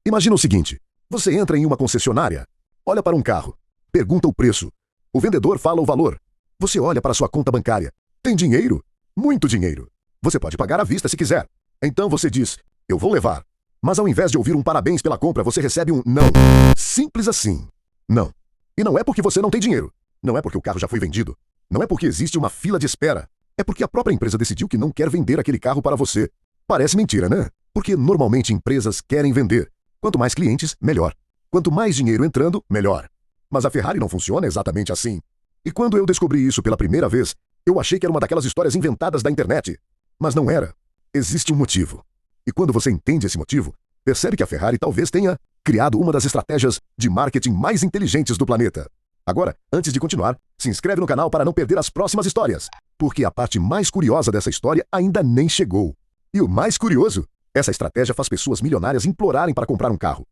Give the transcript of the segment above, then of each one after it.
Imagina o seguinte: você entra em uma concessionária, olha para um carro, pergunta o preço. O vendedor fala o valor. Você olha para sua conta bancária. Tem dinheiro? Muito dinheiro. Você pode pagar à vista se quiser. Então você diz: eu vou levar. Mas ao invés de ouvir um parabéns pela compra, você recebe um não. Simples assim. Não. E não é porque você não tem dinheiro. Não é porque o carro já foi vendido. Não é porque existe uma fila de espera. É porque a própria empresa decidiu que não quer vender aquele carro para você. Parece mentira, né? Porque normalmente empresas querem vender. Quanto mais clientes, melhor. Quanto mais dinheiro entrando, melhor. Mas a Ferrari não funciona exatamente assim. E quando eu descobri isso pela primeira vez, eu achei que era uma daquelas histórias inventadas da internet. Mas não era. Existe um motivo. E quando você entende esse motivo, percebe que a Ferrari talvez tenha criado uma das estratégias de marketing mais inteligentes do planeta. Agora, antes de continuar, se inscreve no canal para não perder as próximas histórias, porque a parte mais curiosa dessa história ainda nem chegou. E o mais curioso, essa estratégia faz pessoas milionárias implorarem para comprar um carro.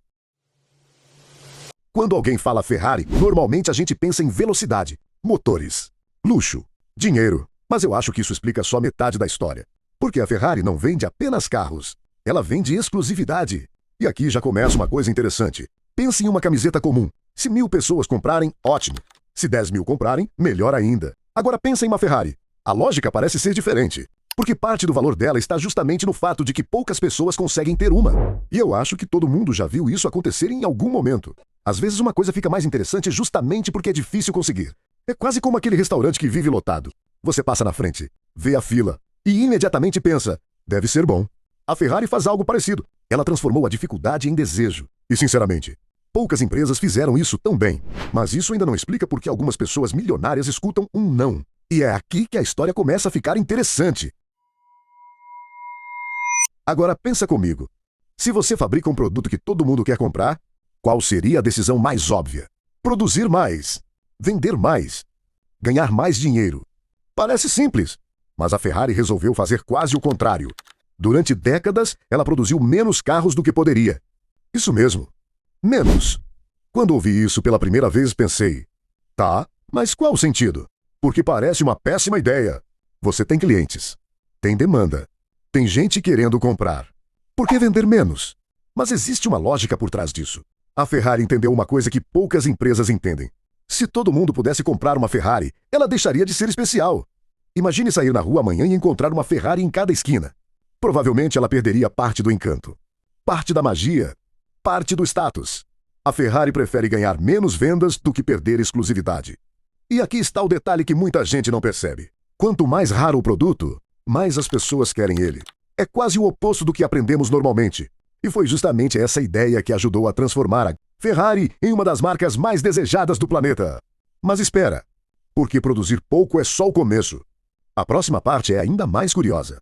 Quando alguém fala Ferrari, normalmente a gente pensa em velocidade, motores, luxo, dinheiro. Mas eu acho que isso explica só metade da história. Porque a Ferrari não vende apenas carros. Ela vende exclusividade. E aqui já começa uma coisa interessante. Pense em uma camiseta comum. Se 1000 pessoas comprarem, ótimo. Se 10.000 comprarem, melhor ainda. Agora pensa em uma Ferrari. A lógica parece ser diferente. Porque parte do valor dela está justamente no fato de que poucas pessoas conseguem ter uma. E eu acho que todo mundo já viu isso acontecer em algum momento. Às vezes uma coisa fica mais interessante justamente porque é difícil conseguir. É quase como aquele restaurante que vive lotado. Você passa na frente, vê a fila e imediatamente pensa, deve ser bom. A Ferrari faz algo parecido. Ela transformou a dificuldade em desejo. E sinceramente, poucas empresas fizeram isso tão bem. Mas isso ainda não explica por que algumas pessoas milionárias escutam um não. E é aqui que a história começa a ficar interessante. Agora pensa comigo. Se você fabrica um produto que todo mundo quer comprar, qual seria a decisão mais óbvia? Produzir mais. Vender mais. Ganhar mais dinheiro. Parece simples, mas a Ferrari resolveu fazer quase o contrário. Durante décadas, ela produziu menos carros do que poderia. Isso mesmo. Menos. Quando ouvi isso pela primeira vez, pensei, tá, mas qual o sentido? Porque parece uma péssima ideia. Você tem clientes. Tem demanda. Tem gente querendo comprar. Por que vender menos? Mas existe uma lógica por trás disso. A Ferrari entendeu uma coisa que poucas empresas entendem. Se todo mundo pudesse comprar uma Ferrari, ela deixaria de ser especial. Imagine sair na rua amanhã e encontrar uma Ferrari em cada esquina. Provavelmente ela perderia parte do encanto, parte da magia, parte do status. A Ferrari prefere ganhar menos vendas do que perder exclusividade. E aqui está o detalhe que muita gente não percebe. Quanto mais raro o produto, mais as pessoas querem ele. É quase o oposto do que aprendemos normalmente. E foi justamente essa ideia que ajudou a transformar a Ferrari em uma das marcas mais desejadas do planeta. Mas espera, porque produzir pouco é só o começo. A próxima parte é ainda mais curiosa.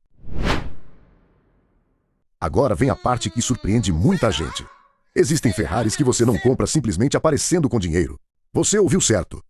Agora vem a parte que surpreende muita gente. Existem Ferraris que você não compra simplesmente aparecendo com dinheiro. Você ouviu certo.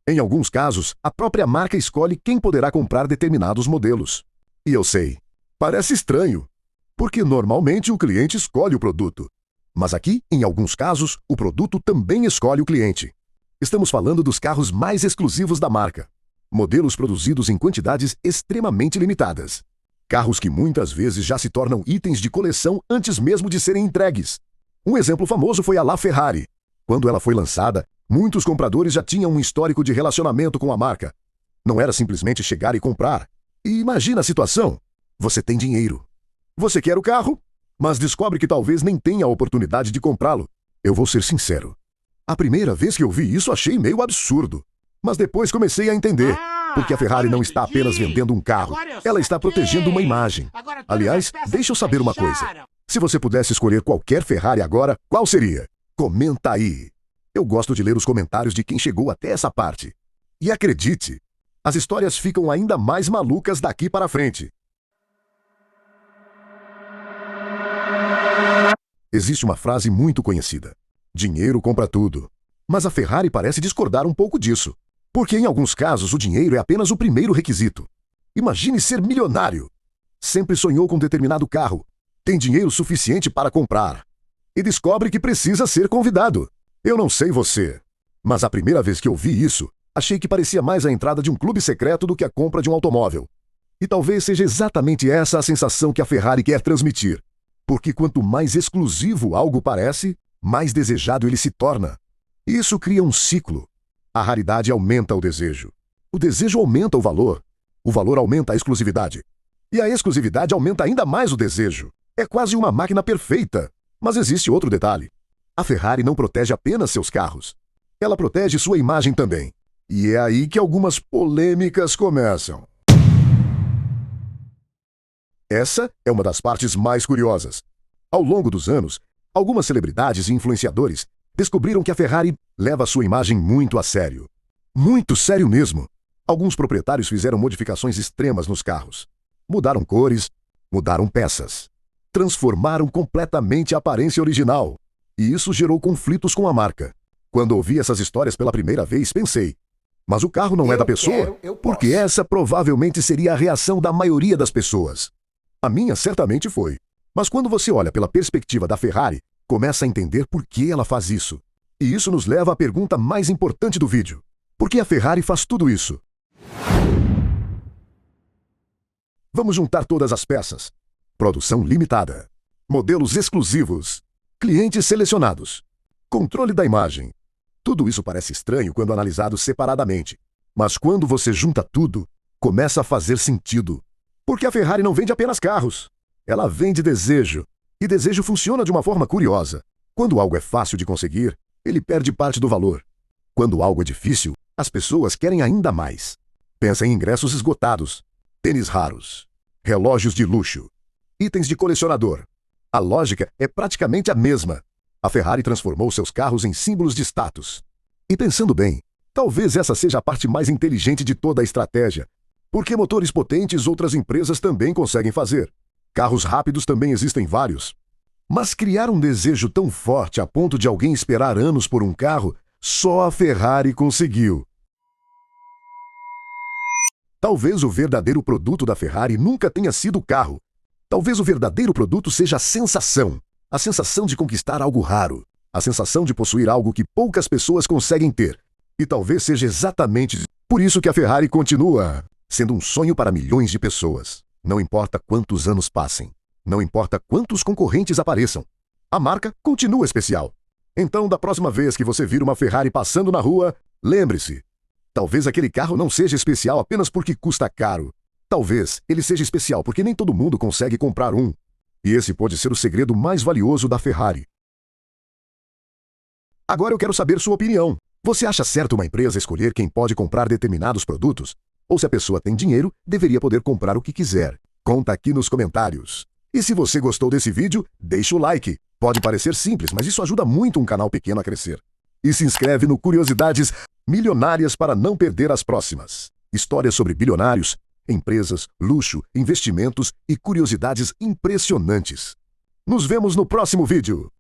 Em alguns casos, a própria marca escolhe quem poderá comprar determinados modelos. E eu sei, parece estranho, porque normalmente o cliente escolhe o produto. Mas aqui, em alguns casos, o produto também escolhe o cliente. Estamos falando dos carros mais exclusivos da marca. Modelos produzidos em quantidades extremamente limitadas. Carros que muitas vezes já se tornam itens de coleção antes mesmo de serem entregues. Um exemplo famoso foi a LaFerrari. Quando ela foi lançada, muitos compradores já tinham um histórico de relacionamento com a marca. Não era simplesmente chegar e comprar. E imagina a situação. Você tem dinheiro. Você quer o carro, mas descobre que talvez nem tenha a oportunidade de comprá-lo. Eu vou ser sincero. A primeira vez que eu vi isso achei meio absurdo. Mas depois comecei a entender. Porque a Ferrari não está apenas vendendo um carro. Ela está protegendo uma imagem. Aliás, deixa eu saber uma coisa. Se você pudesse escolher qualquer Ferrari agora, qual seria? Comenta aí. Eu gosto de ler os comentários de quem chegou até essa parte. E acredite, as histórias ficam ainda mais malucas daqui para frente. Existe uma frase muito conhecida. Dinheiro compra tudo. Mas a Ferrari parece discordar um pouco disso. Porque em alguns casos o dinheiro é apenas o primeiro requisito. Imagine ser milionário. Sempre sonhou com determinado carro. Tem dinheiro suficiente para comprar. E descobre que precisa ser convidado. Eu não sei você, mas a primeira vez que eu vi isso, achei que parecia mais a entrada de um clube secreto do que a compra de um automóvel. E talvez seja exatamente essa a sensação que a Ferrari quer transmitir. Porque quanto mais exclusivo algo parece, mais desejado ele se torna. Isso cria um ciclo. A raridade aumenta o desejo. O desejo aumenta o valor aumenta a exclusividade. E a exclusividade aumenta ainda mais o desejo. É quase uma máquina perfeita. Mas existe outro detalhe. A Ferrari não protege apenas seus carros. Ela protege sua imagem também. E é aí que algumas polêmicas começam. Essa é uma das partes mais curiosas. Ao longo dos anos, algumas celebridades e influenciadores descobriram que a Ferrari leva sua imagem muito a sério. Muito sério mesmo. Alguns proprietários fizeram modificações extremas nos carros. Mudaram cores, mudaram peças. Transformaram completamente a aparência original. E isso gerou conflitos com a marca. Quando ouvi essas histórias pela primeira vez, pensei, mas o carro não é da pessoa? Porque essa provavelmente seria a reação da maioria das pessoas. A minha certamente foi. Mas quando você olha pela perspectiva da Ferrari, começa a entender por que ela faz isso. E isso nos leva à pergunta mais importante do vídeo. Por que a Ferrari faz tudo isso? Vamos juntar todas as peças. Produção limitada. Modelos exclusivos. Clientes selecionados. Controle da imagem. Tudo isso parece estranho quando analisado separadamente. Mas quando você junta tudo, começa a fazer sentido. Porque a Ferrari não vende apenas carros. Ela vende desejo. E desejo funciona de uma forma curiosa. Quando algo é fácil de conseguir, ele perde parte do valor. Quando algo é difícil, as pessoas querem ainda mais. Pensa em ingressos esgotados, tênis raros, relógios de luxo, itens de colecionador. A lógica é praticamente a mesma. A Ferrari transformou seus carros em símbolos de status. E pensando bem, talvez essa seja a parte mais inteligente de toda a estratégia. Porque motores potentes outras empresas também conseguem fazer. Carros rápidos também existem vários. Mas criar um desejo tão forte a ponto de alguém esperar anos por um carro, só a Ferrari conseguiu. Talvez o verdadeiro produto da Ferrari nunca tenha sido o carro. Talvez o verdadeiro produto seja a sensação de conquistar algo raro, a sensação de possuir algo que poucas pessoas conseguem ter. E talvez seja exatamente por isso que a Ferrari continua sendo um sonho para milhões de pessoas. Não importa quantos anos passem, não importa quantos concorrentes apareçam, a marca continua especial. Então, da próxima vez que você vir uma Ferrari passando na rua, lembre-se, talvez aquele carro não seja especial apenas porque custa caro. Talvez ele seja especial porque nem todo mundo consegue comprar um. E esse pode ser o segredo mais valioso da Ferrari. Agora eu quero saber sua opinião. Você acha certo uma empresa escolher quem pode comprar determinados produtos? Ou se a pessoa tem dinheiro, deveria poder comprar o que quiser? Conta aqui nos comentários. E se você gostou desse vídeo, deixa o like. Pode parecer simples, mas isso ajuda muito um canal pequeno a crescer. E se inscreve no Curiosidades Milionárias para não perder as próximas. Histórias sobre bilionários, empresas, luxo, investimentos e curiosidades impressionantes. Nos vemos no próximo vídeo.